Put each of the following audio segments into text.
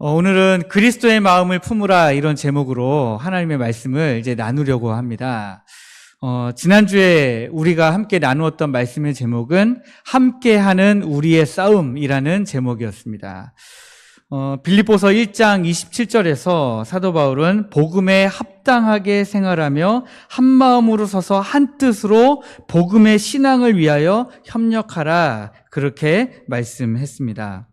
오늘은 그리스도의 마음을 품으라 이런 제목으로 하나님의 말씀을 이제 나누려고 합니다. 지난주에 우리가 함께 나누었던 말씀의 제목은 함께하는 우리의 싸움이라는 제목이었습니다. 빌립보서 1장 27절에서 사도 바울은 복음에 합당하게 생활하며 한 마음으로 서서 한 뜻으로 복음의 신앙을 위하여 협력하라 그렇게 말씀했습니다.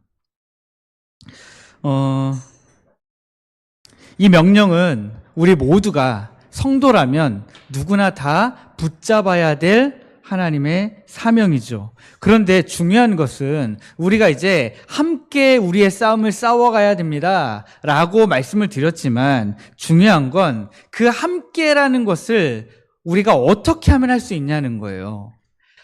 이 명령은 우리 모두가 성도라면 누구나 다 붙잡아야 될 하나님의 사명이죠. 그런데 중요한 것은 우리가 이제 함께 우리의 싸움을 싸워가야 됩니다 라고 말씀을 드렸지만 중요한 건 그 함께라는 것을 우리가 어떻게 하면 할 수 있냐는 거예요.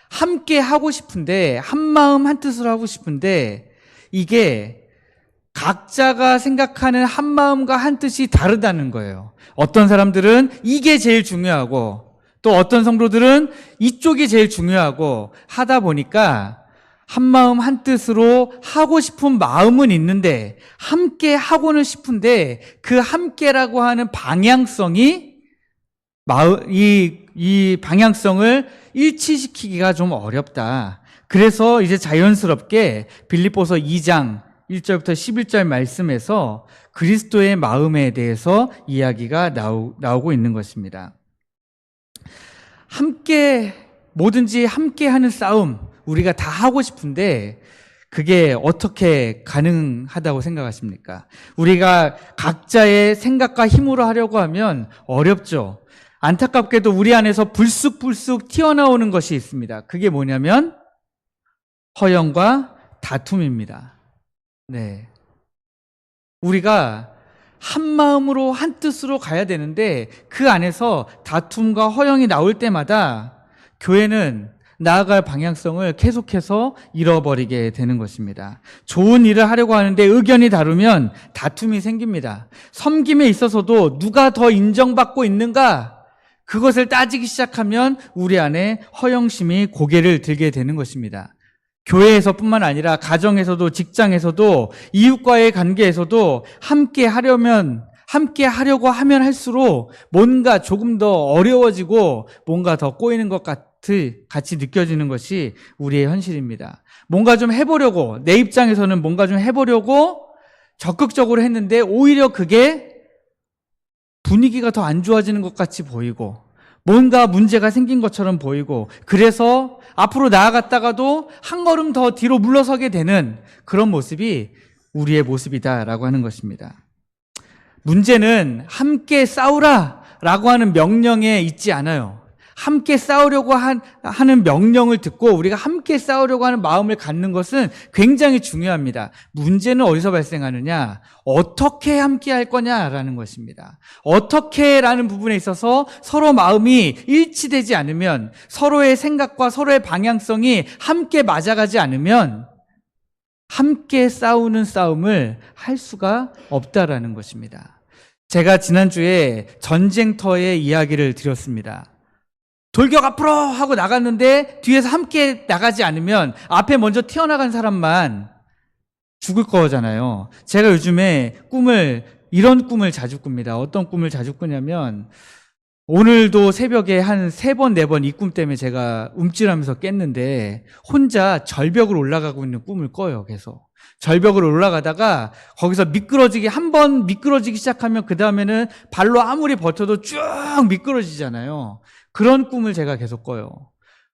함께 하고 싶은데 한 마음 한 뜻으로 하고 싶은데 이게 각자가 생각하는 한 마음과 한 뜻이 다르다는 거예요. 어떤 사람들은 이게 제일 중요하고 또 어떤 성도들은 이쪽이 제일 중요하고 하다 보니까 한 마음 한 뜻으로 하고 싶은 마음은 있는데 함께 하고는 싶은데 그 함께라고 하는 방향성이 이 방향성을 일치시키기가 좀 어렵다. 그래서 이제 자연스럽게 빌립보서 2장 1절부터 11절 말씀에서 그리스도의 마음에 대해서 이야기가 나오고 있는 것입니다. 뭐든지 함께 하는 싸움, 우리가 다 하고 싶은데 그게 어떻게 가능하다고 생각하십니까? 우리가 각자의 생각과 힘으로 하려고 하면 어렵죠. 안타깝게도 우리 안에서 불쑥불쑥 튀어나오는 것이 있습니다. 그게 뭐냐면 허영과 다툼입니다. 네. 우리가 한 마음으로 한 뜻으로 가야 되는데 그 안에서 다툼과 허영이 나올 때마다 교회는 나아갈 방향성을 계속해서 잃어버리게 되는 것입니다. 좋은 일을 하려고 하는데 의견이 다르면 다툼이 생깁니다. 섬김에 있어서도 누가 더 인정받고 있는가? 그것을 따지기 시작하면 우리 안에 허영심이 고개를 들게 되는 것입니다. 교회에서뿐만 아니라 가정에서도 직장에서도 이웃과의 관계에서도 함께 하려고 하면 할수록 뭔가 조금 더 어려워지고 뭔가 더 꼬이는 것 같이 느껴지는 것이 우리의 현실입니다. 뭔가 좀 해보려고 내 입장에서는 뭔가 좀 해보려고 적극적으로 했는데 오히려 그게 분위기가 더 안 좋아지는 것 같이 보이고 뭔가 문제가 생긴 것처럼 보이고 그래서 앞으로 나아갔다가도 한 걸음 더 뒤로 물러서게 되는 그런 모습이 우리의 모습이다라고 하는 것입니다. 문제는 함께 싸우라 라고 하는 명령에 있지 않아요. 함께 싸우려고 하는 명령을 듣고 우리가 함께 싸우려고 하는 마음을 갖는 것은 굉장히 중요합니다. 문제는 어디서 발생하느냐? 어떻게 함께 할 거냐라는 것입니다. 어떻게라는 부분에 있어서 서로 마음이 일치되지 않으면 서로의 생각과 서로의 방향성이 함께 맞아가지 않으면 함께 싸우는 싸움을 할 수가 없다라는 것입니다. 제가 지난주에 전쟁터의 이야기를 드렸습니다. 돌격 앞으로 하고 나갔는데 뒤에서 함께 나가지 않으면 앞에 먼저 튀어나간 사람만 죽을 거잖아요. 제가 요즘에 이런 꿈을 자주 꿉니다. 어떤 꿈을 자주 꾸냐면 오늘도 새벽에 한 3번, 4번 이 꿈 때문에 제가 움찔하면서 깼는데 혼자 절벽을 올라가고 있는 꿈을 꿔요. 계속. 절벽을 올라가다가 거기서 한 번 미끄러지기 시작하면 그 다음에는 발로 아무리 버텨도 쭉 미끄러지잖아요. 그런 꿈을 제가 계속 꿔요.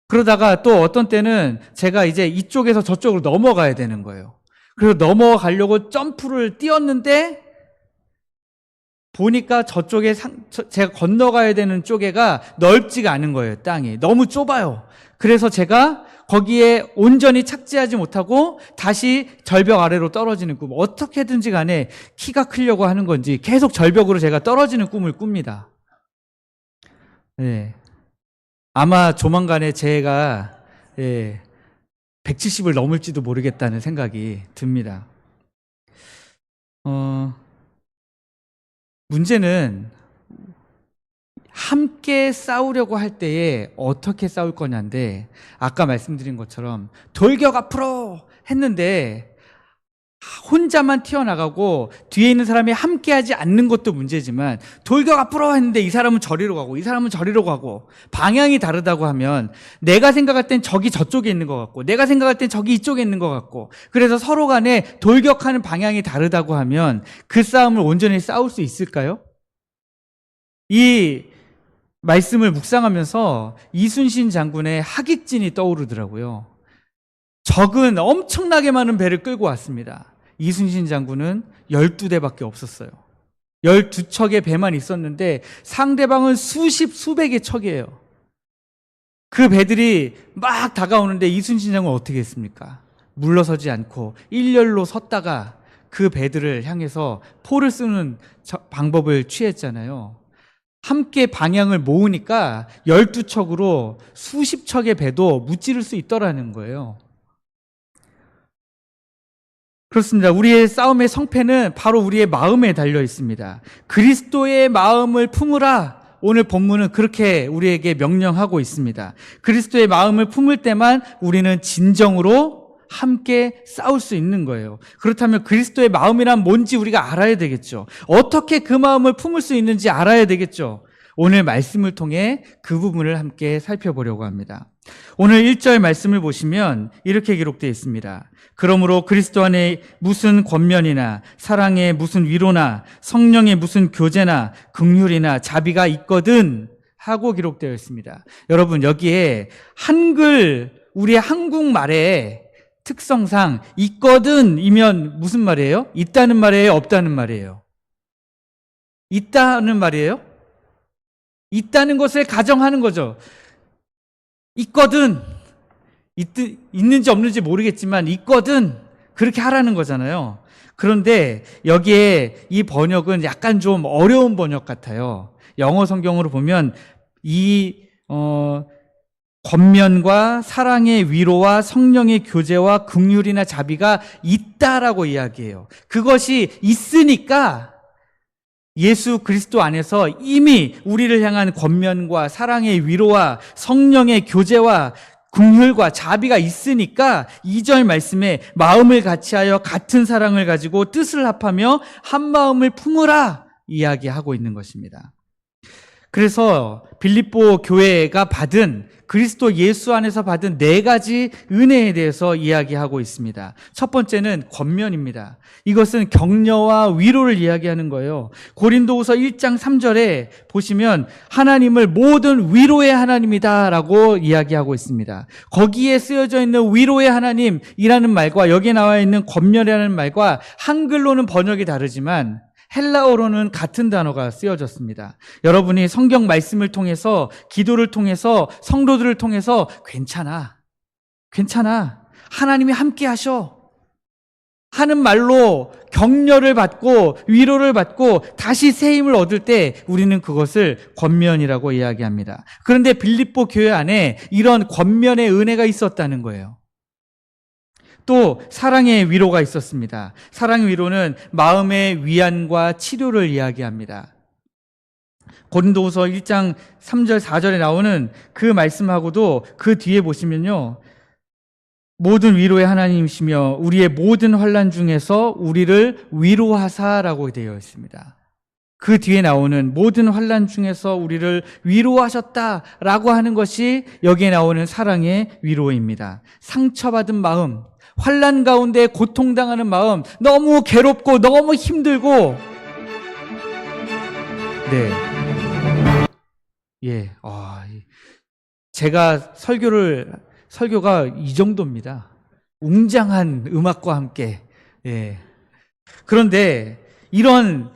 그러다가 또 어떤 때는 제가 이제 이쪽에서 저쪽으로 넘어가야 되는 거예요. 그래서 넘어가려고 점프를 뛰었는데 보니까 저쪽에 제가 건너가야 되는 쪽에가 넓지가 않은 거예요. 땅이 너무 좁아요. 그래서 제가 거기에 온전히 착지하지 못하고 다시 절벽 아래로 떨어지는 꿈. 어떻게든지 간에 키가 크려고 하는 건지 계속 절벽으로 제가 떨어지는 꿈을 꿉니다. 네. 아마 조만간에 제가 170을 넘을지도 모르겠다는 생각이 듭니다. 문제는 함께 싸우려고 할 때에 어떻게 싸울 거냐인데 아까 말씀드린 것처럼 돌격 앞으로 했는데 혼자만 튀어나가고 뒤에 있는 사람이 함께하지 않는 것도 문제지만 돌격 앞으로 했는데 이 사람은 저리로 가고 이 사람은 저리로 가고 방향이 다르다고 하면 내가 생각할 땐 저기 저쪽에 있는 것 같고 내가 생각할 땐 저기 이쪽에 있는 것 같고 그래서 서로 간에 돌격하는 방향이 다르다고 하면 그 싸움을 온전히 싸울 수 있을까요? 이 말씀을 묵상하면서 이순신 장군의 하객진이 떠오르더라고요. 적은 엄청나게 많은 배를 끌고 왔습니다. 이순신 장군은 12대밖에 없었어요. 12척의 배만 있었는데 상대방은 수십, 수백의 척이에요. 그 배들이 막 다가오는데 이순신 장군은 어떻게 했습니까? 물러서지 않고 일렬로 섰다가 그 배들을 향해서 포를 쓰는 방법을 취했잖아요. 함께 방향을 모으니까 12척으로 수십 척의 배도 무찌를 수 있더라는 거예요. 그렇습니다. 우리의 싸움의 성패는 바로 우리의 마음에 달려 있습니다. 그리스도의 마음을 품으라. 오늘 본문은 그렇게 우리에게 명령하고 있습니다. 그리스도의 마음을 품을 때만 우리는 진정으로 함께 싸울 수 있는 거예요. 그렇다면 그리스도의 마음이란 뭔지 우리가 알아야 되겠죠. 어떻게 그 마음을 품을 수 있는지 알아야 되겠죠. 오늘 말씀을 통해 그 부분을 함께 살펴보려고 합니다. 오늘 1절 말씀을 보시면 이렇게 기록되어 있습니다. 그러므로 그리스도 안에 무슨 권면이나 사랑의 무슨 위로나 성령의 무슨 교제나 긍휼이나 자비가 있거든 하고 기록되어 있습니다. 여러분 여기에 우리의 한국말의 특성상 있거든이면 무슨 말이에요? 있다는 말이에요? 없다는 말이에요? 있다는 말이에요? 있다는 것을 가정하는 거죠. 있거든. 있는지 없는지 모르겠지만 있거든. 그렇게 하라는 거잖아요. 그런데 여기에 이 번역은 약간 좀 어려운 번역 같아요. 영어 성경으로 보면 이 권면과 사랑의 위로와 성령의 교제와 긍휼이나 자비가 있다라고 이야기해요. 그것이 있으니까 예수 그리스도 안에서 이미 우리를 향한 권면과 사랑의 위로와 성령의 교제와 긍휼과 자비가 있으니까 2절 말씀에 마음을 같이하여 같은 사랑을 가지고 뜻을 합하며 한 마음을 품으라 이야기하고 있는 것입니다. 그래서 빌립보 교회가 받은 그리스도 예수 안에서 받은 4가지 은혜에 대해서 이야기하고 있습니다. 첫 번째는 권면입니다. 이것은 격려와 위로를 이야기하는 거예요. 고린도후서 1장 3절에 보시면 하나님을 모든 위로의 하나님이다라고 이야기하고 있습니다. 거기에 쓰여져 있는 위로의 하나님이라는 말과 여기에 나와 있는 권면이라는 말과 한글로는 번역이 다르지만 헬라어로는 같은 단어가 쓰여졌습니다. 여러분이 성경 말씀을 통해서 기도를 통해서 성도들을 통해서 괜찮아 하나님이 함께 하셔 하는 말로 격려를 받고 위로를 받고 다시 새 힘을 얻을 때 우리는 그것을 권면이라고 이야기합니다. 그런데 빌립보 교회 안에 이런 권면의 은혜가 있었다는 거예요. 또 사랑의 위로가 있었습니다. 사랑의 위로는 마음의 위안과 치료를 이야기합니다. 고린도후서 1장 3절 4절에 나오는 그 말씀하고도 그 뒤에 보시면요. 모든 위로의 하나님이시며 우리의 모든 환난 중에서 우리를 위로하사라고 되어 있습니다. 그 뒤에 나오는 모든 환난 중에서 우리를 위로하셨다라고 하는 것이 여기에 나오는 사랑의 위로입니다. 상처받은 마음, 환난 가운데 고통당하는 마음, 너무 괴롭고 너무 힘들고 제가 설교가 이 정도입니다. 웅장한 음악과 함께. 그런데 이런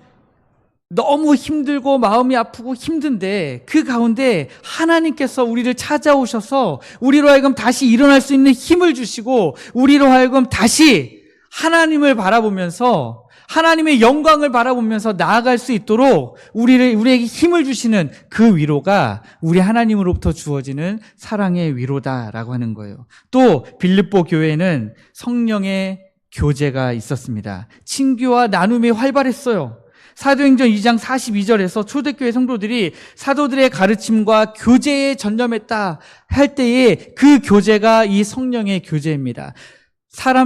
너무 힘들고 마음이 아프고 힘든데 그 가운데 하나님께서 우리를 찾아오셔서 우리로 하여금 다시 일어날 수 있는 힘을 주시고 우리로 하여금 다시 하나님을 바라보면서 하나님의 영광을 바라보면서 나아갈 수 있도록 우리에게 힘을 주시는 그 위로가 우리 하나님으로부터 주어지는 사랑의 위로다라고 하는 거예요. 또 빌립보 교회에는 성령의 교제가 있었습니다. 친교와 나눔이 활발했어요. 사도행전 2장 42절에서 초대교회 성도들이 사도들의 가르침과 교제에 전념했다 할 때에 그 교제가 이 성령의 교제입니다.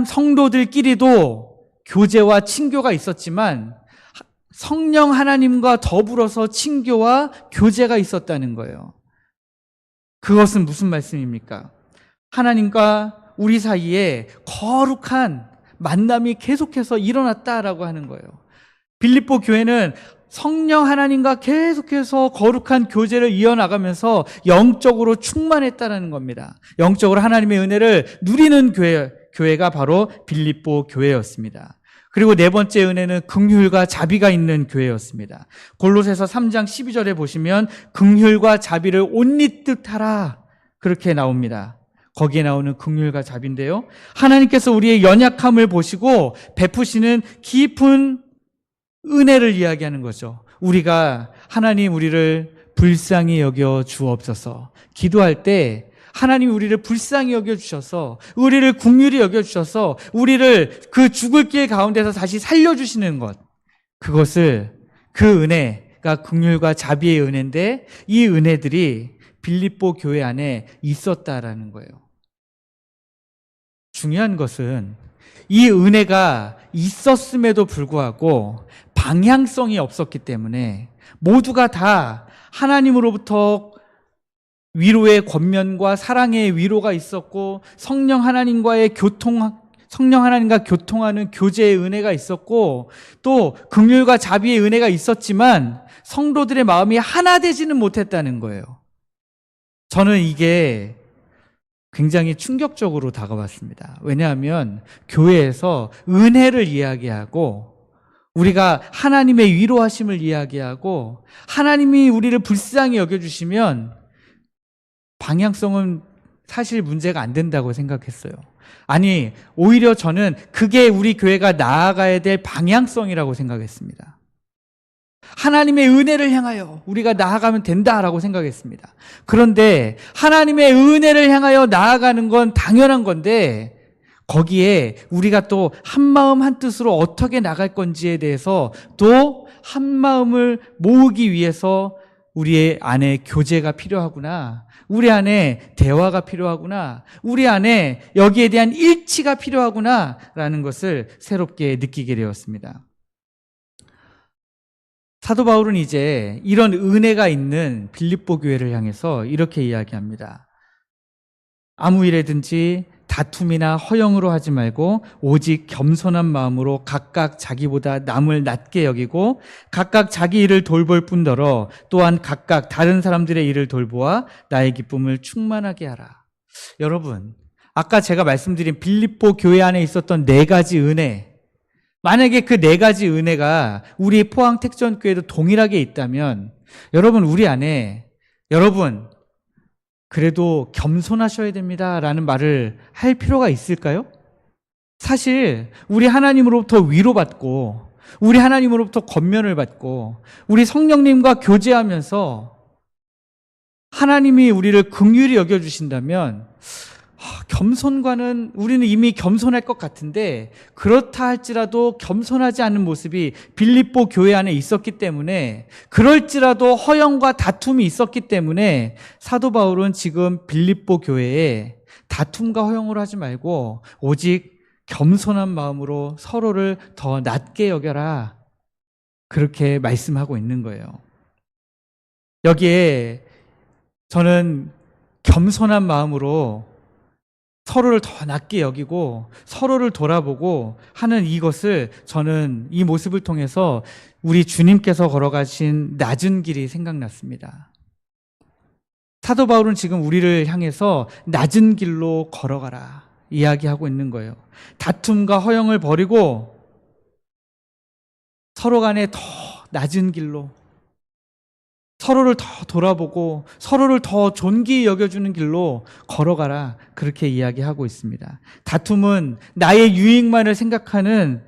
성도들끼리도 교제와 친교가 있었지만 성령 하나님과 더불어서 친교와 교제가 있었다는 거예요. 그것은 무슨 말씀입니까? 하나님과 우리 사이에 거룩한 만남이 계속해서 일어났다라고 하는 거예요. 빌립보 교회는 성령 하나님과 계속해서 거룩한 교제를 이어나가면서 영적으로 충만했다는 겁니다. 영적으로 하나님의 은혜를 누리는 교회가 바로 빌립보 교회였습니다. 그리고 네 번째 은혜는 긍휼과 자비가 있는 교회였습니다. 골로새서 3장 12절에 보시면 긍휼과 자비를 옷 입듯 하라 그렇게 나옵니다. 거기에 나오는 긍휼과 자비인데요, 하나님께서 우리의 연약함을 보시고 베푸시는 깊은 은혜를 이야기하는 거죠. 우리가 하나님 우리를 불쌍히 여겨 주옵소서. 기도할 때 하나님 우리를 불쌍히 여겨주셔서 우리를 긍휼히 여겨주셔서 우리를 그 죽을 길 가운데서 다시 살려주시는 것, 그것을, 그 은혜가 긍휼과 자비의 은혜인데 이 은혜들이 빌립보 교회 안에 있었다라는 거예요. 중요한 것은 이 은혜가 있었음에도 불구하고 방향성이 없었기 때문에 모두가 다 하나님으로부터 위로의 권면과 사랑의 위로가 있었고 성령 하나님과 교통하는 교제의 은혜가 있었고 또 긍휼과 자비의 은혜가 있었지만 성도들의 마음이 하나 되지는 못했다는 거예요. 저는 이게 굉장히 충격적으로 다가왔습니다. 왜냐하면 교회에서 은혜를 이야기하고 우리가 하나님의 위로하심을 이야기하고 하나님이 우리를 불쌍히 여겨주시면 방향성은 사실 문제가 안 된다고 생각했어요. 아니, 오히려 저는 그게 우리 교회가 나아가야 될 방향성이라고 생각했습니다. 하나님의 은혜를 향하여 우리가 나아가면 된다라고 생각했습니다. 그런데 하나님의 은혜를 향하여 나아가는 건 당연한 건데 거기에 우리가 또 한마음 한뜻으로 어떻게 나갈 건지에 대해서 또 한마음을 모으기 위해서 우리의 안에 교제가 필요하구나, 우리 안에 대화가 필요하구나, 우리 안에 여기에 대한 일치가 필요하구나 라는 것을 새롭게 느끼게 되었습니다. 사도 바울은 이제 이런 은혜가 있는 빌립보 교회를 향해서 이렇게 이야기합니다. 아무 일에든지 다툼이나 허영으로 하지 말고 오직 겸손한 마음으로 각각 자기보다 남을 낮게 여기고 각각 자기 일을 돌볼 뿐더러 또한 각각 다른 사람들의 일을 돌보아 나의 기쁨을 충만하게 하라. 여러분, 아까 제가 말씀드린 빌립보 교회 안에 있었던 네 가지 은혜, 만약에 그 네 가지 은혜가 우리 포항 택전교회도 동일하게 있다면 여러분, 우리 안에 여러분 그래도 겸손하셔야 됩니다 라는 말을 할 필요가 있을까요? 사실 우리 하나님으로부터 위로받고 우리 하나님으로부터 권면을 받고 우리 성령님과 교제하면서 하나님이 우리를 긍휼히 여겨주신다면 겸손과는, 우리는 이미 겸손할 것 같은데 그렇다 할지라도 겸손하지 않은 모습이 빌립보 교회 안에 있었기 때문에, 그럴지라도 허영과 다툼이 있었기 때문에 사도 바울은 지금 빌립보 교회에 다툼과 허영을 하지 말고 오직 겸손한 마음으로 서로를 더 낮게 여겨라, 그렇게 말씀하고 있는 거예요. 여기에 저는 겸손한 마음으로 서로를 더 낮게 여기고 서로를 돌아보고 하는 이것을, 저는 이 모습을 통해서 우리 주님께서 걸어가신 낮은 길이 생각났습니다. 사도 바울은 지금 우리를 향해서 낮은 길로 걸어가라 이야기하고 있는 거예요. 다툼과 허영을 버리고 서로 간에 더 낮은 길로, 서로를 더 돌아보고 서로를 더 존귀히 여겨주는 길로 걸어가라, 그렇게 이야기하고 있습니다. 다툼은 나의 유익만을 생각하는,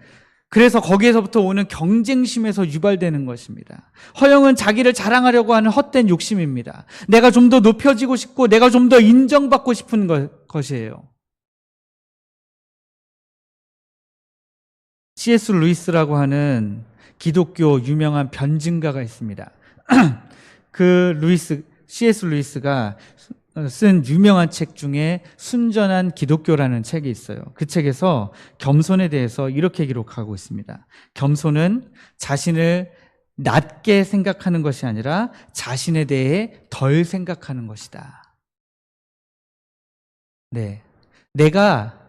그래서 거기에서부터 오는 경쟁심에서 유발되는 것입니다. 허영은 자기를 자랑하려고 하는 헛된 욕심입니다. 내가 좀 더 높여지고 싶고 내가 좀 더 인정받고 싶은 것이에요. C.S. 루이스라고 하는 기독교 유명한 변증가가 있습니다. C.S. 루이스가 쓴 유명한 책 중에 순전한 기독교라는 책이 있어요. 그 책에서 겸손에 대해서 이렇게 기록하고 있습니다. 겸손은 자신을 낮게 생각하는 것이 아니라 자신에 대해 덜 생각하는 것이다. 네. 내가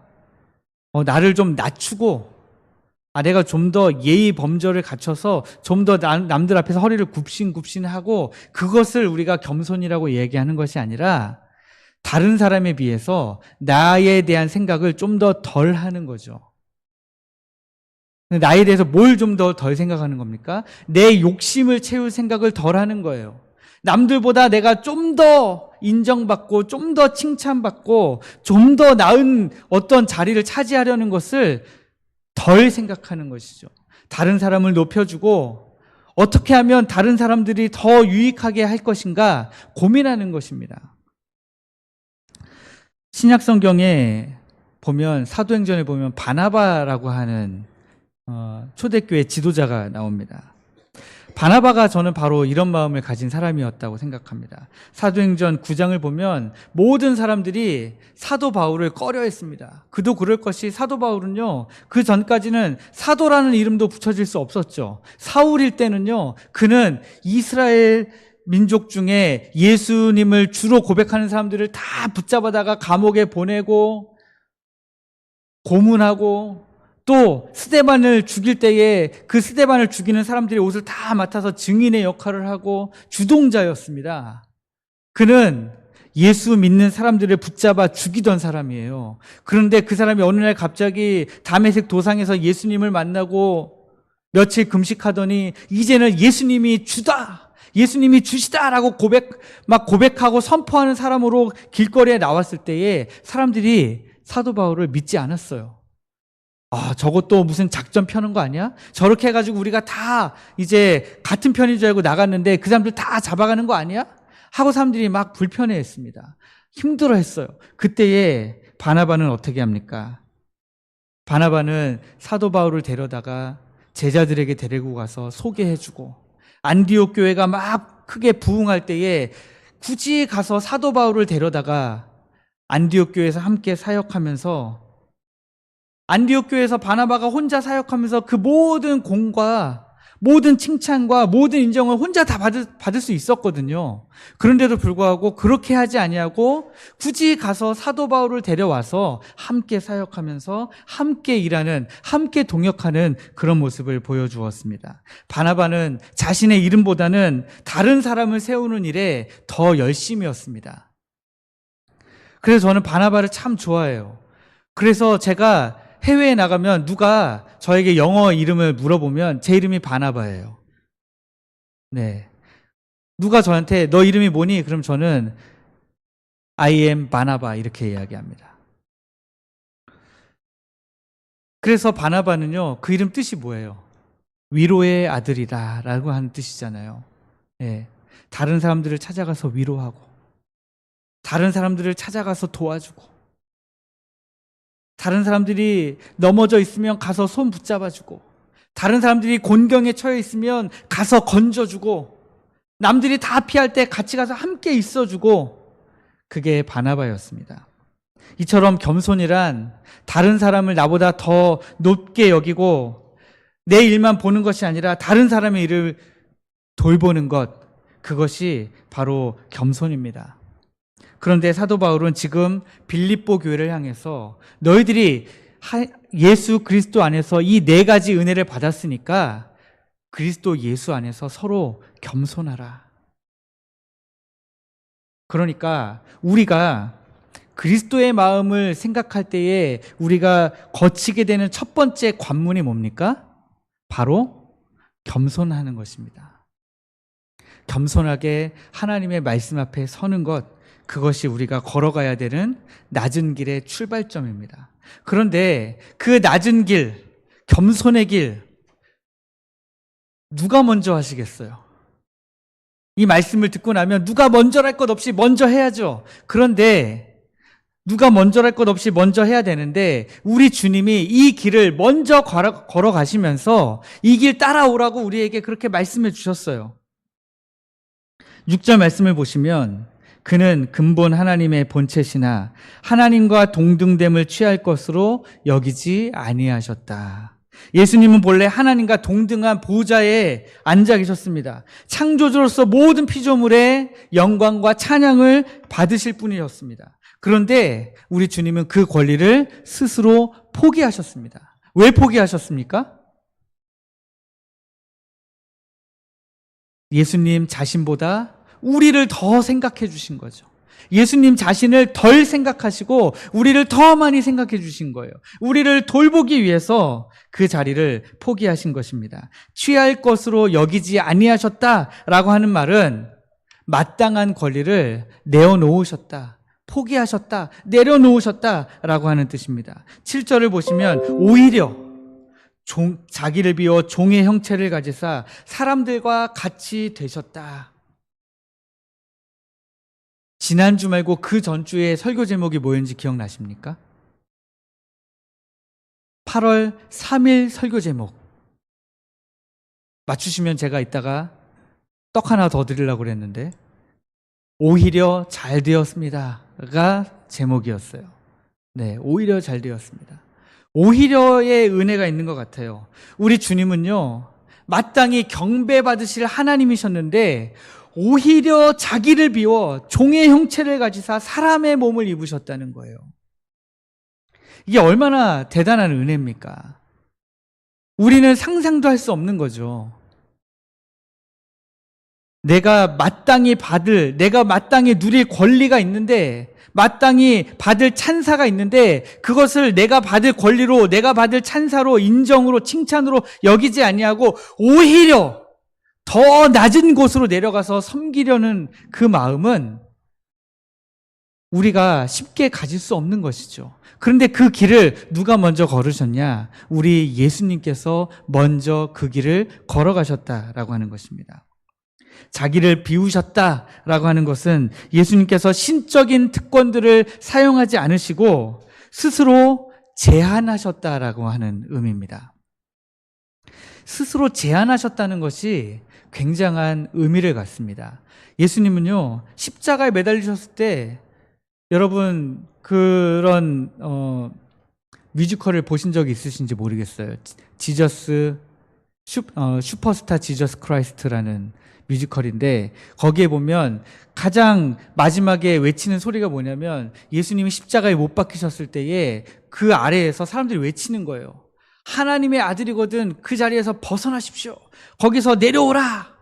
나를 좀 낮추고 내가 좀 더 예의 범절을 갖춰서 좀 더 남들 앞에서 허리를 굽신굽신하고 그것을 우리가 겸손이라고 얘기하는 것이 아니라 다른 사람에 비해서 나에 대한 생각을 좀 더 덜 하는 거죠. 나에 대해서 뭘 좀 더 덜 생각하는 겁니까? 내 욕심을 채울 생각을 덜 하는 거예요. 남들보다 내가 좀 더 인정받고 좀 더 칭찬받고 좀 더 나은 어떤 자리를 차지하려는 것을 덜 생각하는 것이죠. 다른 사람을 높여주고 어떻게 하면 다른 사람들이 더 유익하게 할 것인가 고민하는 것입니다. 신약 성경에 보면 사도행전에 보면 바나바라고 하는 초대교회 지도자가 나옵니다. 바나바가 저는 바로 이런 마음을 가진 사람이었다고 생각합니다. 사도행전 9장을 보면 모든 사람들이 사도 바울을 꺼려했습니다. 그도 그럴 것이 사도 바울은요, 그 전까지는 사도라는 이름도 붙여질 수 없었죠. 사울일 때는요, 그는 이스라엘 민족 중에 예수님을 주로 고백하는 사람들을 다 붙잡아다가 감옥에 보내고 고문하고 또 스데반을 죽일 때에 그 스데반을 죽이는 사람들의 옷을 다 맡아서 증인의 역할을 하고 주동자였습니다. 그는 예수 믿는 사람들을 붙잡아 죽이던 사람이에요. 그런데 그 사람이 어느 날 갑자기 다메섹 도상에서 예수님을 만나고 며칠 금식하더니 이제는 예수님이 주다! 예수님이 주시다라고 고백하고 선포하는 사람으로 길거리에 나왔을 때에 사람들이 사도 바울을 믿지 않았어요. 저것도 무슨 작전 펴는 거 아니야? 저렇게 해가지고 우리가 다 이제 같은 편인 줄 알고 나갔는데 그 사람들 다 잡아가는 거 아니야? 하고 사람들이 막 불편해 했습니다. 힘들어 했어요. 그때에 바나바는 어떻게 합니까? 바나바는 사도 바울을 데려다가 제자들에게 데리고 가서 소개해주고 안디옥 교회가 막 크게 부흥할 때에 굳이 가서 사도 바울을 데려다가 안디옥 교회에서 함께 사역하면서 안디옥 교회에서 바나바가 혼자 사역하면서 그 모든 공과 모든 칭찬과 모든 인정을 혼자 다 받을 수 있었거든요. 그런데도 불구하고 그렇게 하지 아니하고 굳이 가서 사도 바울을 데려와서 함께 사역하면서 함께 일하는, 함께 동역하는 그런 모습을 보여주었습니다. 바나바는 자신의 이름보다는 다른 사람을 세우는 일에 더 열심이었습니다. 그래서 저는 바나바를 참 좋아해요. 그래서 제가 해외에 나가면 누가 저에게 영어 이름을 물어보면 제 이름이 바나바예요. 네. 누가 저한테 너 이름이 뭐니? 그럼 저는 I am 바나바 이렇게 이야기합니다. 그래서 바나바는요, 그 이름 뜻이 뭐예요? 위로의 아들이다 라고 하는 뜻이잖아요. 네. 다른 사람들을 찾아가서 위로하고 다른 사람들을 찾아가서 도와주고 다른 사람들이 넘어져 있으면 가서 손 붙잡아주고 다른 사람들이 곤경에 처해 있으면 가서 건져주고 남들이 다 피할 때 같이 가서 함께 있어주고 그게 바나바였습니다. 이처럼 겸손이란 다른 사람을 나보다 더 높게 여기고 내 일만 보는 것이 아니라 다른 사람의 일을 돌보는 것, 그것이 바로 겸손입니다. 그런데 사도 바울은 지금 빌립보 교회를 향해서 너희들이 예수 그리스도 안에서 이 네 가지 은혜를 받았으니까 그리스도 예수 안에서 서로 겸손하라. 그러니까 우리가 그리스도의 마음을 생각할 때에 우리가 거치게 되는 첫 번째 관문이 뭡니까? 바로 겸손하는 것입니다. 겸손하게 하나님의 말씀 앞에 서는 것, 그것이 우리가 걸어가야 되는 낮은 길의 출발점입니다. 그런데 그 낮은 길, 겸손의 길, 누가 먼저 하시겠어요? 이 말씀을 듣고 나면 누가 먼저랄 것 없이 먼저 해야죠. 그런데 누가 먼저랄 것 없이 먼저 해야 되는데 우리 주님이 이 길을 먼저 걸어가시면서 이 길 따라오라고 우리에게 그렇게 말씀해 주셨어요. 6절 말씀을 보시면 그는 근본 하나님의 본체시나 하나님과 동등됨을 취할 것으로 여기지 아니하셨다. 예수님은 본래 하나님과 동등한 보좌에 앉아 계셨습니다. 창조주로서 모든 피조물의 영광과 찬양을 받으실 분이었습니다. 그런데 우리 주님은 그 권리를 스스로 포기하셨습니다. 왜 포기하셨습니까? 예수님 자신보다 우리를 더 생각해 주신 거죠. 예수님 자신을 덜 생각하시고 우리를 더 많이 생각해 주신 거예요. 우리를 돌보기 위해서 그 자리를 포기하신 것입니다. 취할 것으로 여기지 아니하셨다라고 하는 말은 마땅한 권리를 내어놓으셨다, 포기하셨다, 내려놓으셨다라고 하는 뜻입니다. 7절을 보시면 오히려 자기를 비워 종의 형체를 가지사 사람들과 같이 되셨다. 지난주 말고 그 전주에 설교 제목이 뭐였는지 기억나십니까? 8월 3일 설교 제목. 맞추시면 제가 이따가 떡 하나 더 드리려고 그랬는데 오히려 잘 되었습니다가 제목이었어요. 네, 오히려 잘 되었습니다. 오히려의 은혜가 있는 것 같아요. 우리 주님은요, 마땅히 경배받으실 하나님이셨는데 오히려 자기를 비워 종의 형체를 가지사 사람의 몸을 입으셨다는 거예요. 이게 얼마나 대단한 은혜입니까? 우리는 상상도 할 수 없는 거죠. 내가 마땅히 누릴 권리가 있는데, 마땅히 받을 찬사가 있는데, 그것을 내가 받을 권리로, 내가 받을 찬사로, 인정으로, 칭찬으로 여기지 아니하고 오히려 더 낮은 곳으로 내려가서 섬기려는 그 마음은 우리가 쉽게 가질 수 없는 것이죠. 그런데 그 길을 누가 먼저 걸으셨냐? 우리 예수님께서 먼저 그 길을 걸어가셨다라고 하는 것입니다. 자기를 비우셨다라고 하는 것은 예수님께서 신적인 특권들을 사용하지 않으시고 스스로 제한하셨다라고 하는 의미입니다. 스스로 제한하셨다는 것이 굉장한 의미를 갖습니다. 예수님은요, 십자가에 매달리셨을 때 여러분 그런 뮤지컬을 보신 적이 있으신지 모르겠어요. 슈퍼스타 지저스 크라이스트라는 뮤지컬인데 거기에 보면 가장 마지막에 외치는 소리가 뭐냐면 예수님이 십자가에 못 박히셨을 때에 그 아래에서 사람들이 외치는 거예요. 하나님의 아들이거든 그 자리에서 벗어나십시오. 거기서 내려오라.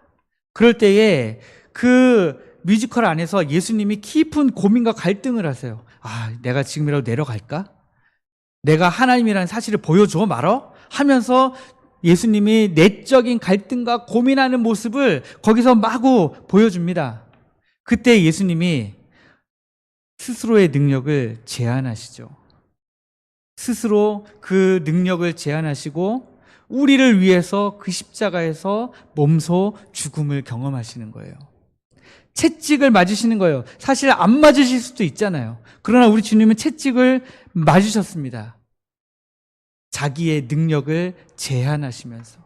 그럴 때에 그 뮤지컬 안에서 예수님이 깊은 고민과 갈등을 하세요. 아, 내가 지금이라도 내려갈까? 내가 하나님이라는 사실을 보여줘 말어? 하면서 예수님이 내적인 갈등과 고민하는 모습을 거기서 마구 보여줍니다. 그때 예수님이 스스로의 능력을 제한하시죠. 스스로 그 능력을 제한하시고 우리를 위해서 그 십자가에서 몸소 죽음을 경험하시는 거예요. 채찍을 맞으시는 거예요. 사실 안 맞으실 수도 있잖아요. 그러나 우리 주님은 채찍을 맞으셨습니다. 자기의 능력을 제한하시면서.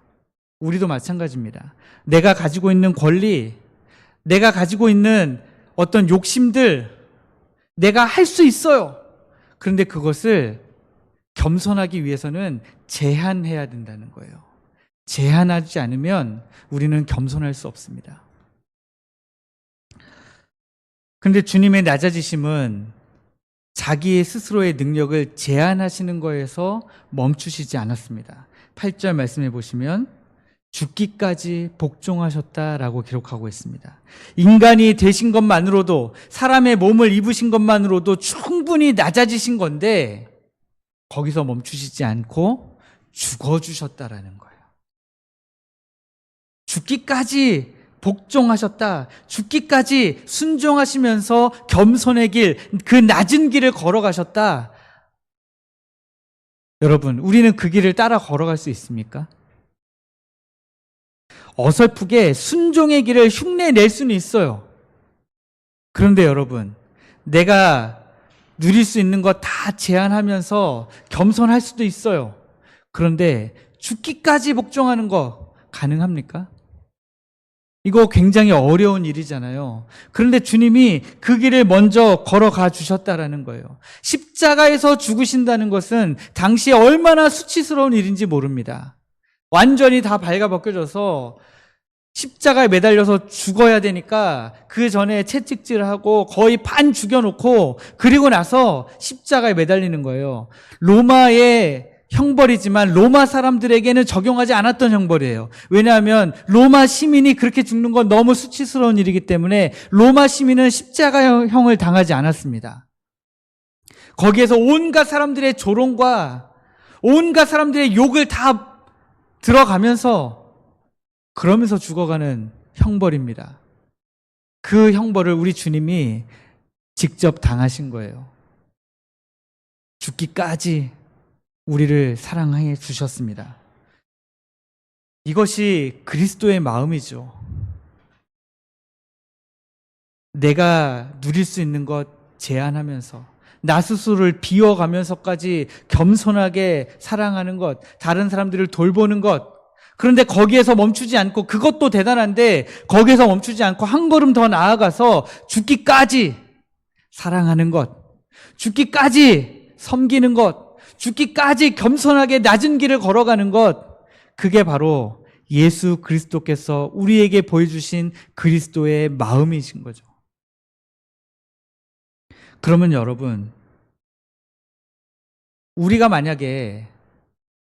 우리도 마찬가지입니다. 내가 가지고 있는 권리, 내가 가지고 있는 어떤 욕심들, 내가 할 수 있어요. 그런데 그것을 겸손하기 위해서는 제한해야 된다는 거예요. 제한하지 않으면 우리는 겸손할 수 없습니다. 그런데 주님의 낮아지심은 자기의 스스로의 능력을 제한하시는 거에서 멈추시지 않았습니다. 8절 말씀해 보시면 죽기까지 복종하셨다라고 기록하고 있습니다. 인간이 되신 것만으로도, 사람의 몸을 입으신 것만으로도 충분히 낮아지신 건데 거기서 멈추시지 않고 죽어주셨다라는 거예요. 죽기까지 복종하셨다. 죽기까지 순종하시면서 겸손의 길, 그 낮은 길을 걸어가셨다. 여러분, 우리는 그 길을 따라 걸어갈 수 있습니까? 어설프게 순종의 길을 흉내낼 수는 있어요. 그런데 여러분, 내가 누릴 수 있는 거 다 제한하면서 겸손할 수도 있어요. 그런데 죽기까지 복종하는 거 가능합니까? 이거 굉장히 어려운 일이잖아요. 그런데 주님이 그 길을 먼저 걸어가 주셨다라는 거예요. 십자가에서 죽으신다는 것은 당시에 얼마나 수치스러운 일인지 모릅니다. 완전히 다 발가벗겨져서 십자가에 매달려서 죽어야 되니까 그 전에 채찍질을 하고 거의 반 죽여놓고 그리고 나서 십자가에 매달리는 거예요. 로마의 형벌이지만 로마 사람들에게는 적용하지 않았던 형벌이에요. 왜냐하면 로마 시민이 그렇게 죽는 건 너무 수치스러운 일이기 때문에 로마 시민은 십자가형을 당하지 않았습니다. 거기에서 온갖 사람들의 조롱과 온갖 사람들의 욕을 다 들어가면서 그러면서 죽어가는 형벌입니다. 그 형벌을 우리 주님이 직접 당하신 거예요. 죽기까지 우리를 사랑해 주셨습니다. 이것이 그리스도의 마음이죠. 내가 누릴 수 있는 것 제한하면서 나 스스로를 비워가면서까지 겸손하게 사랑하는 것, 다른 사람들을 돌보는 것, 그런데 거기에서 멈추지 않고 그것도 대단한데 거기에서 멈추지 않고 한 걸음 더 나아가서 죽기까지 사랑하는 것, 죽기까지 섬기는 것, 죽기까지 겸손하게 낮은 길을 걸어가는 것, 그게 바로 예수 그리스도께서 우리에게 보여주신 그리스도의 마음이신 거죠. 그러면 여러분, 우리가 만약에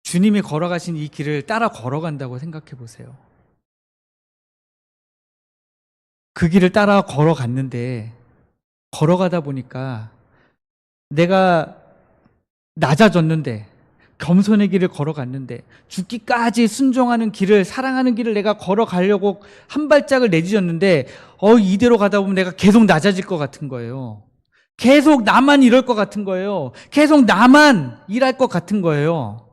주님이 걸어가신 이 길을 따라 걸어간다고 생각해 보세요. 그 길을 따라 걸어갔는데 걸어가다 보니까 내가 낮아졌는데 겸손의 길을 걸어갔는데 죽기까지 순종하는 길을, 사랑하는 길을 내가 걸어가려고 한 발짝을 내딛었는데 이대로 가다 보면 내가 계속 낮아질 것 같은 거예요. 계속 나만 이럴 것 같은 거예요. 계속 나만 일할 것 같은 거예요.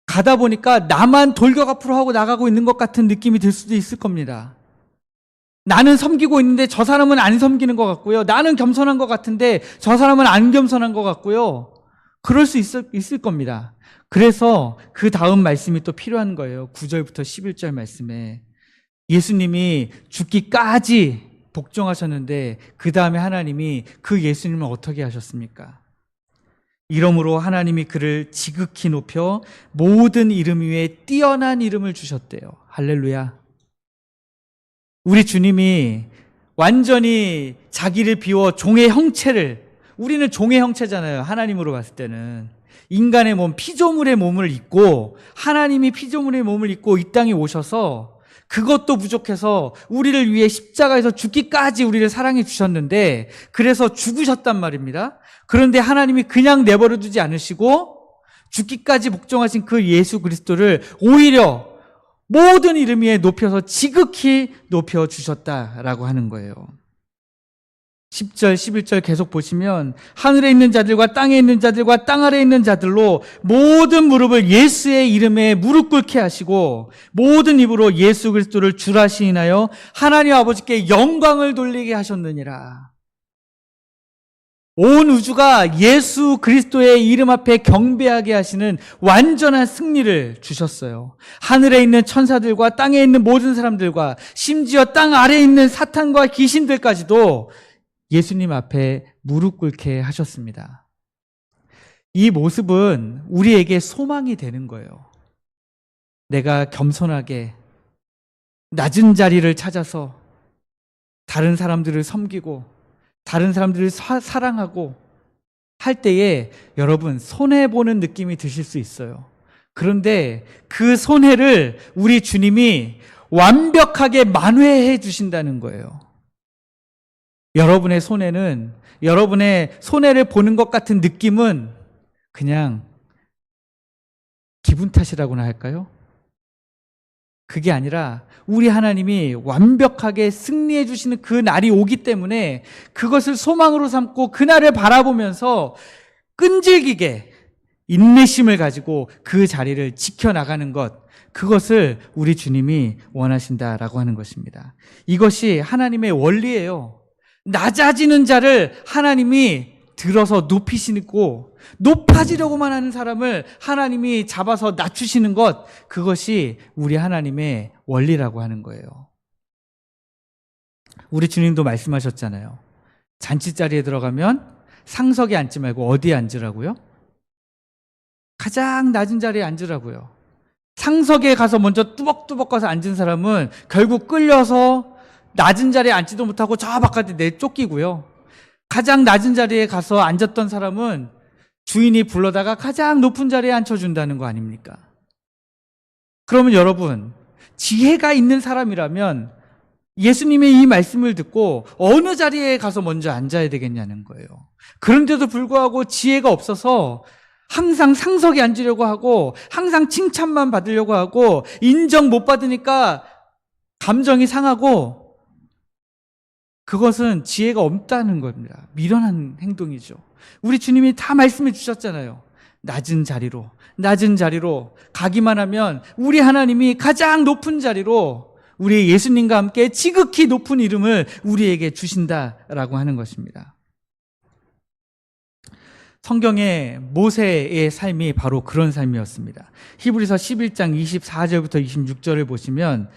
가다 보니까 나만 돌격 앞으로 하고 나가고 있는 것 같은 느낌이 들 수도 있을 겁니다. 나는 섬기고 있는데 저 사람은 안 섬기는 것 같고요. 나는 겸손한 것 같은데 저 사람은 안 겸손한 것 같고요. 그럴 수 있을 겁니다. 그래서 그 다음 말씀이 또 필요한 거예요. 9절부터 11절 말씀에 예수님이 죽기까지 복종하셨는데 그 다음에 하나님이 그 예수님을 어떻게 하셨습니까? 이러므로 하나님이 그를 지극히 높여 모든 이름 위에 뛰어난 이름을 주셨대요. 할렐루야. 우리 주님이 완전히 자기를 비워 종의 형체를, 우리는 종의 형체잖아요. 하나님으로 봤을 때는 인간의 몸, 피조물의 몸을 입고 하나님이 피조물의 몸을 입고 이 땅에 오셔서 그것도 부족해서 우리를 위해 십자가에서 죽기까지 우리를 사랑해 주셨는데 그래서 죽으셨단 말입니다. 그런데 하나님이 그냥 내버려 두지 않으시고 죽기까지 복종하신 그 예수 그리스도를 오히려 모든 이름 위에 높여서 지극히 높여주셨다라고 하는 거예요. 10절, 11절 계속 보시면 하늘에 있는 자들과 땅에 있는 자들과 땅 아래에 있는 자들로 모든 무릎을 예수의 이름에 무릎 꿇게 하시고 모든 입으로 예수 그리스도를 주라 시인하여 하나님 아버지께 영광을 돌리게 하셨느니라. 온 우주가 예수 그리스도의 이름 앞에 경배하게 하시는 완전한 승리를 주셨어요. 하늘에 있는 천사들과 땅에 있는 모든 사람들과 심지어 땅 아래에 있는 사탄과 귀신들까지도 예수님 앞에 무릎 꿇게 하셨습니다. 이 모습은 우리에게 소망이 되는 거예요. 내가 겸손하게 낮은 자리를 찾아서 다른 사람들을 섬기고 다른 사람들을 사랑하고 할 때에 여러분 손해보는 느낌이 드실 수 있어요. 그런데 그 손해를 우리 주님이 완벽하게 만회해 주신다는 거예요. 여러분의 손해는, 여러분의 손해를 보는 것 같은 느낌은 그냥 기분 탓이라고나 할까요? 그게 아니라 우리 하나님이 완벽하게 승리해 주시는 그 날이 오기 때문에 그것을 소망으로 삼고 그날을 바라보면서 끈질기게 인내심을 가지고 그 자리를 지켜나가는 것, 그것을 우리 주님이 원하신다라고 하는 것입니다. 이것이 하나님의 원리예요. 낮아지는 자를 하나님이 들어서 높이시고 높아지려고만 하는 사람을 하나님이 잡아서 낮추시는 것, 그것이 우리 하나님의 원리라고 하는 거예요. 우리 주님도 말씀하셨잖아요. 잔치자리에 들어가면 상석에 앉지 말고 어디에 앉으라고요? 가장 낮은 자리에 앉으라고요. 상석에 가서 먼저 뚜벅뚜벅 가서 앉은 사람은 결국 끌려서 낮은 자리에 앉지도 못하고 저 바깥에 내쫓기고요. 가장 낮은 자리에 가서 앉았던 사람은 주인이 불러다가 가장 높은 자리에 앉혀준다는 거 아닙니까? 그러면 여러분, 지혜가 있는 사람이라면 예수님의 이 말씀을 듣고 어느 자리에 가서 먼저 앉아야 되겠냐는 거예요. 그런데도 불구하고 지혜가 없어서 항상 상석에 앉으려고 하고 항상 칭찬만 받으려고 하고 인정 못 받으니까 감정이 상하고, 그것은 지혜가 없다는 겁니다. 미련한 행동이죠. 우리 주님이 다 말씀해 주셨잖아요. 낮은 자리로 가기만 하면 우리 하나님이 가장 높은 자리로 우리 예수님과 함께 지극히 높은 이름을 우리에게 주신다라고 하는 것입니다. 성경의 모세의 삶이 바로 그런 삶이었습니다. 히브리서 11장 24절부터 26절을 보시면,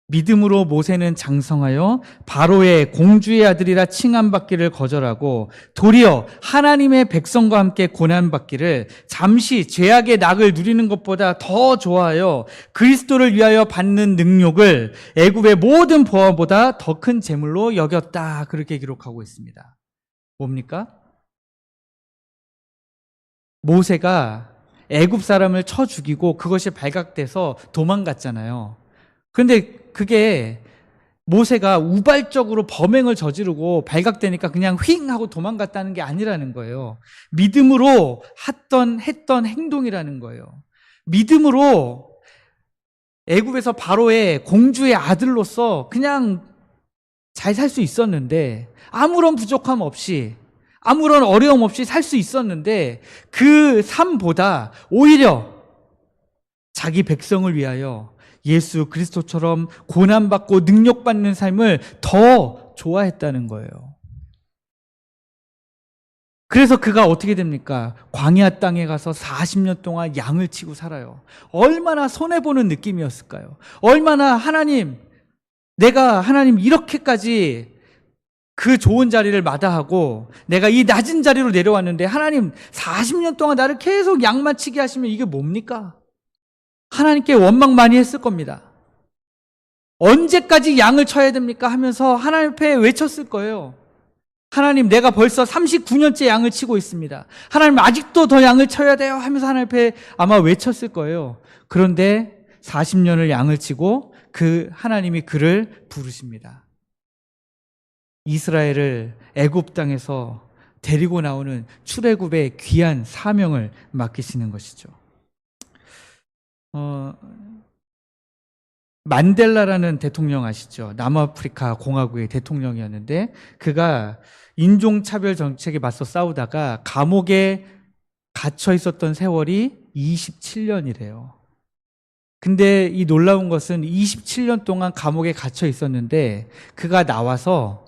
믿음으로 모세는 장성하여 바로의 공주의 아들이라 칭함받기를 거절하고 도리어 하나님의 백성과 함께 고난받기를 잠시 죄악의 낙을 누리는 것보다 더 좋아하여 그리스도를 위하여 받는 능욕을 애굽의 모든 보화보다 더 큰 재물로 여겼다. 그렇게 기록하고 있습니다. 뭡니까? 모세가 애굽 사람을 쳐 죽이고 그것이 발각돼서 도망갔잖아요. 그런데 그게 모세가 우발적으로 범행을 저지르고 발각되니까 그냥 휙 하고 도망갔다는 게 아니라는 거예요. 믿음으로 했던 행동이라는 거예요. 믿음으로 애굽에서 바로의 공주의 아들로서 그냥 잘 살 수 있었는데, 아무런 부족함 없이, 아무런 어려움 없이 살 수 있었는데, 그 삶보다 오히려 자기 백성을 위하여 예수 그리스도처럼 고난받고 능력받는 삶을 더 좋아했다는 거예요. 그래서 그가 어떻게 됩니까? 광야 땅에 가서 40년 동안 양을 치고 살아요. 얼마나 손해보는 느낌이었을까요? 얼마나 내가 하나님 이렇게까지 그 좋은 자리를 마다하고 내가 이 낮은 자리로 내려왔는데 하나님 40년 동안 나를 계속 양만 치게 하시면 이게 뭡니까? 하나님께 원망 많이 했을 겁니다. 언제까지 양을 쳐야 됩니까? 하면서 하나님 앞에 외쳤을 거예요. 하나님, 내가 벌써 39년째 양을 치고 있습니다. 하나님, 아직도 더 양을 쳐야 돼요 하면서 하나님 앞에 아마 외쳤을 거예요. 그런데 40년을 양을 치고 그 하나님이 그를 부르십니다. 이스라엘을 애굽 땅에서 데리고 나오는 출애굽의 귀한 사명을 맡기시는 것이죠. 만델라라는 대통령 아시죠? 남아프리카 공화국의 대통령이었는데, 그가 인종차별 정책에 맞서 싸우다가 감옥에 갇혀 있었던 세월이 27년이래요. 근데 이 놀라운 것은 27년 동안 감옥에 갇혀 있었는데 그가 나와서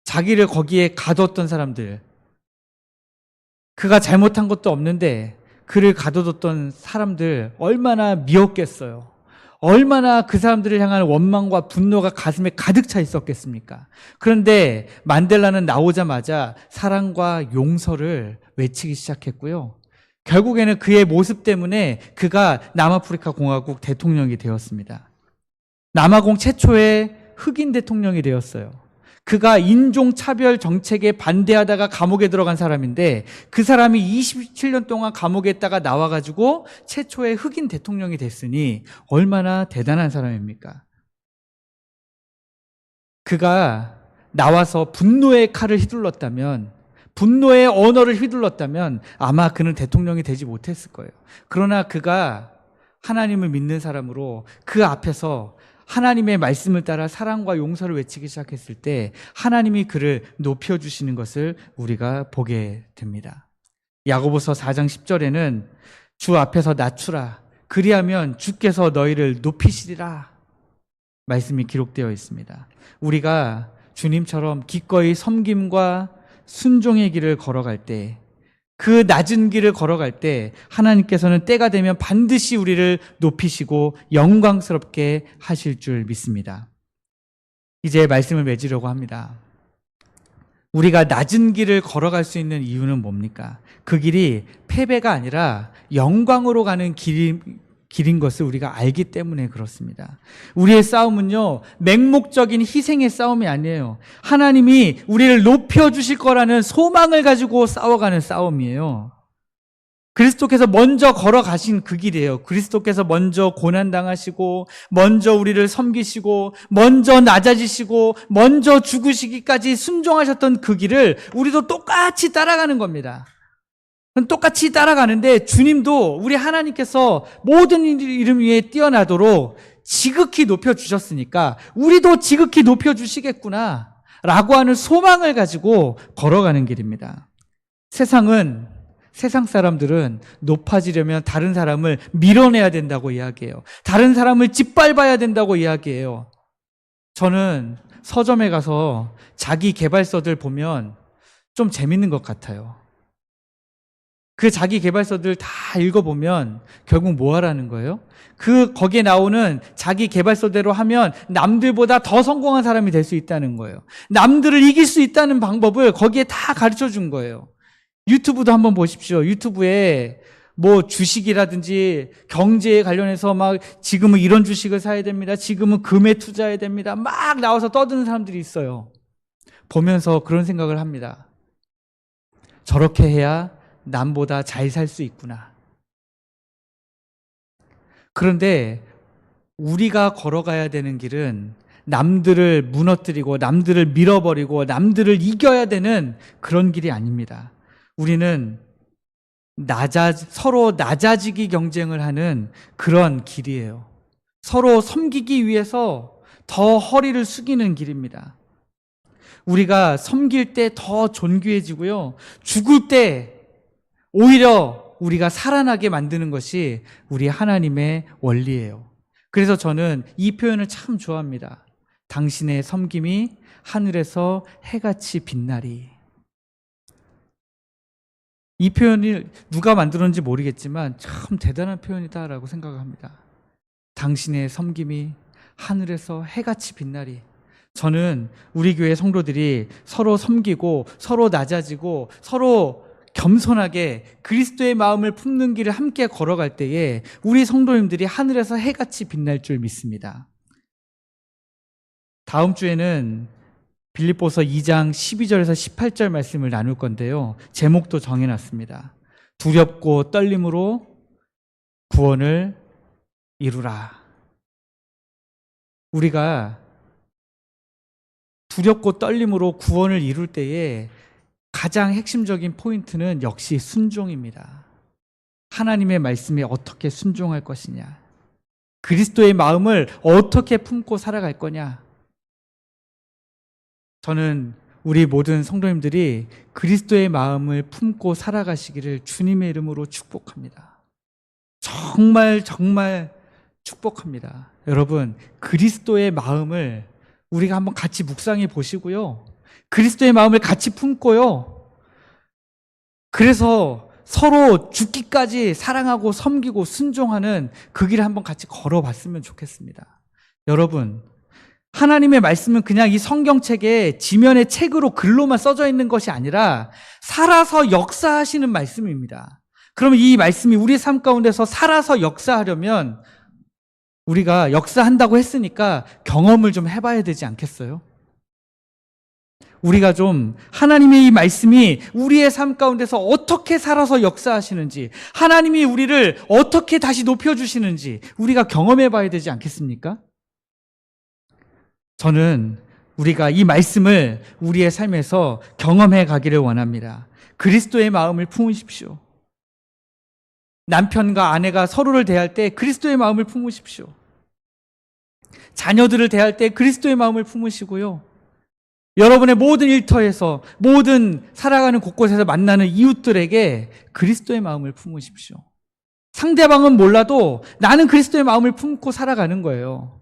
자기를 거기에 가뒀던 사람들, 그가 잘못한 것도 없는데 그를 가둬뒀던 사람들 얼마나 미웠겠어요. 얼마나 그 사람들을 향한 원망과 분노가 가슴에 가득 차 있었겠습니까? 그런데 만델라는 나오자마자 사랑과 용서를 외치기 시작했고요. 결국에는 그의 모습 때문에 그가 남아프리카 공화국 대통령이 되었습니다. 남아공 최초의 흑인 대통령이 되었어요. 그가 인종차별 정책에 반대하다가 감옥에 들어간 사람인데, 그 사람이 27년 동안 감옥에 있다가 나와가지고 최초의 흑인 대통령이 됐으니 얼마나 대단한 사람입니까? 그가 나와서 분노의 칼을 휘둘렀다면, 분노의 언어를 휘둘렀다면 아마 그는 대통령이 되지 못했을 거예요. 그러나 그가 하나님을 믿는 사람으로 그 앞에서 하나님의 말씀을 따라 사랑과 용서를 외치기 시작했을 때 하나님이 그를 높여주시는 것을 우리가 보게 됩니다. 야고보서 4장 10절에는 주 앞에서 낮추라, 그리하면 주께서 너희를 높이시리라 말씀이 기록되어 있습니다. 우리가 주님처럼 기꺼이 섬김과 순종의 길을 걸어갈 때, 그 낮은 길을 걸어갈 때 하나님께서는 때가 되면 반드시 우리를 높이시고 영광스럽게 하실 줄 믿습니다. 이제 말씀을 맺으려고 합니다. 우리가 낮은 길을 걸어갈 수 있는 이유는 뭡니까? 그 길이 패배가 아니라 영광으로 가는 길인 것을 우리가 알기 때문에 그렇습니다. 우리의 싸움은요, 맹목적인 희생의 싸움이 아니에요. 하나님이 우리를 높여주실 거라는 소망을 가지고 싸워가는 싸움이에요. 그리스도께서 먼저 걸어가신 그 길이에요. 그리스도께서 먼저 고난당하시고, 먼저 우리를 섬기시고, 먼저 낮아지시고, 먼저 죽으시기까지 순종하셨던 그 길을 우리도 똑같이 따라가는 겁니다. 똑같이 따라가는데 주님도 우리 하나님께서 모든 이름 위에 뛰어나도록 지극히 높여주셨으니까 우리도 지극히 높여주시겠구나 라고 하는 소망을 가지고 걸어가는 길입니다. 세상 사람들은 높아지려면 다른 사람을 밀어내야 된다고 이야기해요. 다른 사람을 짓밟아야 된다고 이야기해요. 저는 서점에 가서 자기 개발서들 보면 좀 재밌는 것 같아요. 그 자기 개발서들 다 읽어보면 결국 뭐 하라는 거예요? 거기에 나오는 자기 개발서대로 하면 남들보다 더 성공한 사람이 될 수 있다는 거예요. 남들을 이길 수 있다는 방법을 거기에 다 가르쳐 준 거예요. 유튜브도 한번 보십시오. 유튜브에 뭐 주식이라든지 경제에 관련해서 막 지금은 이런 주식을 사야 됩니다. 지금은 금에 투자해야 됩니다. 막 나와서 떠드는 사람들이 있어요. 보면서 그런 생각을 합니다. 저렇게 해야 남보다 잘 살 수 있구나. 그런데 우리가 걸어가야 되는 길은 남들을 무너뜨리고 남들을 밀어버리고 남들을 이겨야 되는 그런 길이 아닙니다. 우리는 서로 낮아지기 경쟁을 하는 그런 길이에요. 서로 섬기기 위해서 더 허리를 숙이는 길입니다. 우리가 섬길 때 더 존귀해지고요. 죽을 때 오히려 우리가 살아나게 만드는 것이 우리 하나님의 원리예요. 그래서 저는 이 표현을 참 좋아합니다. 당신의 섬김이 하늘에서 해같이 빛나리. 이 표현을 누가 만들었는지 모르겠지만 참 대단한 표현이다라고 생각합니다. 당신의 섬김이 하늘에서 해같이 빛나리. 저는 우리 교회 성도들이 서로 섬기고 서로 낮아지고 서로 겸손하게 그리스도의 마음을 품는 길을 함께 걸어갈 때에 우리 성도님들이 하늘에서 해같이 빛날 줄 믿습니다. 다음 주에는 빌립보서 2장 12절에서 18절 말씀을 나눌 건데요. 제목도 정해놨습니다. 두렵고 떨림으로 구원을 이루라. 우리가 두렵고 떨림으로 구원을 이룰 때에 가장 핵심적인 포인트는 역시 순종입니다. 하나님의 말씀에 어떻게 순종할 것이냐, 그리스도의 마음을 어떻게 품고 살아갈 거냐. 저는 우리 모든 성도님들이 그리스도의 마음을 품고 살아가시기를 주님의 이름으로 축복합니다. 정말 축복합니다. 여러분, 그리스도의 마음을 우리가 한번 같이 묵상해 보시고요. 그리스도의 마음을 같이 품고요. 그래서 서로 죽기까지 사랑하고 섬기고 순종하는 그 길을 한번 같이 걸어봤으면 좋겠습니다. 여러분, 하나님의 말씀은 그냥 이 성경책에 지면의 책으로 글로만 써져 있는 것이 아니라 살아서 역사하시는 말씀입니다. 그러면 이 말씀이 우리 삶 가운데서 살아서 역사하려면 우리가 역사한다고 했으니까 경험을 좀 해봐야 되지 않겠어요? 우리가 좀 하나님의 이 말씀이 우리의 삶 가운데서 어떻게 살아서 역사하시는지, 하나님이 우리를 어떻게 다시 높여주시는지 우리가 경험해 봐야 되지 않겠습니까? 저는 우리가 이 말씀을 우리의 삶에서 경험해 가기를 원합니다. 그리스도의 마음을 품으십시오. 남편과 아내가 서로를 대할 때 그리스도의 마음을 품으십시오. 자녀들을 대할 때 그리스도의 마음을 품으시고요. 여러분의 모든 일터에서, 모든 살아가는 곳곳에서 만나는 이웃들에게 그리스도의 마음을 품으십시오. 상대방은 몰라도 나는 그리스도의 마음을 품고 살아가는 거예요.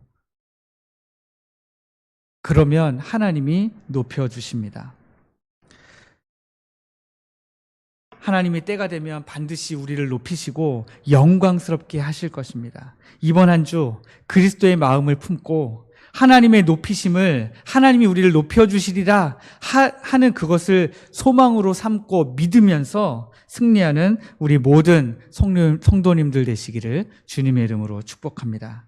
그러면 하나님이 높여주십니다. 하나님이 때가 되면 반드시 우리를 높이시고 영광스럽게 하실 것입니다. 이번 한 주 그리스도의 마음을 품고 하나님의 높이심을, 하나님이 우리를 높여주시리라 하는 그것을 소망으로 삼고 믿으면서 승리하는 우리 모든 성도님들 되시기를 주님의 이름으로 축복합니다.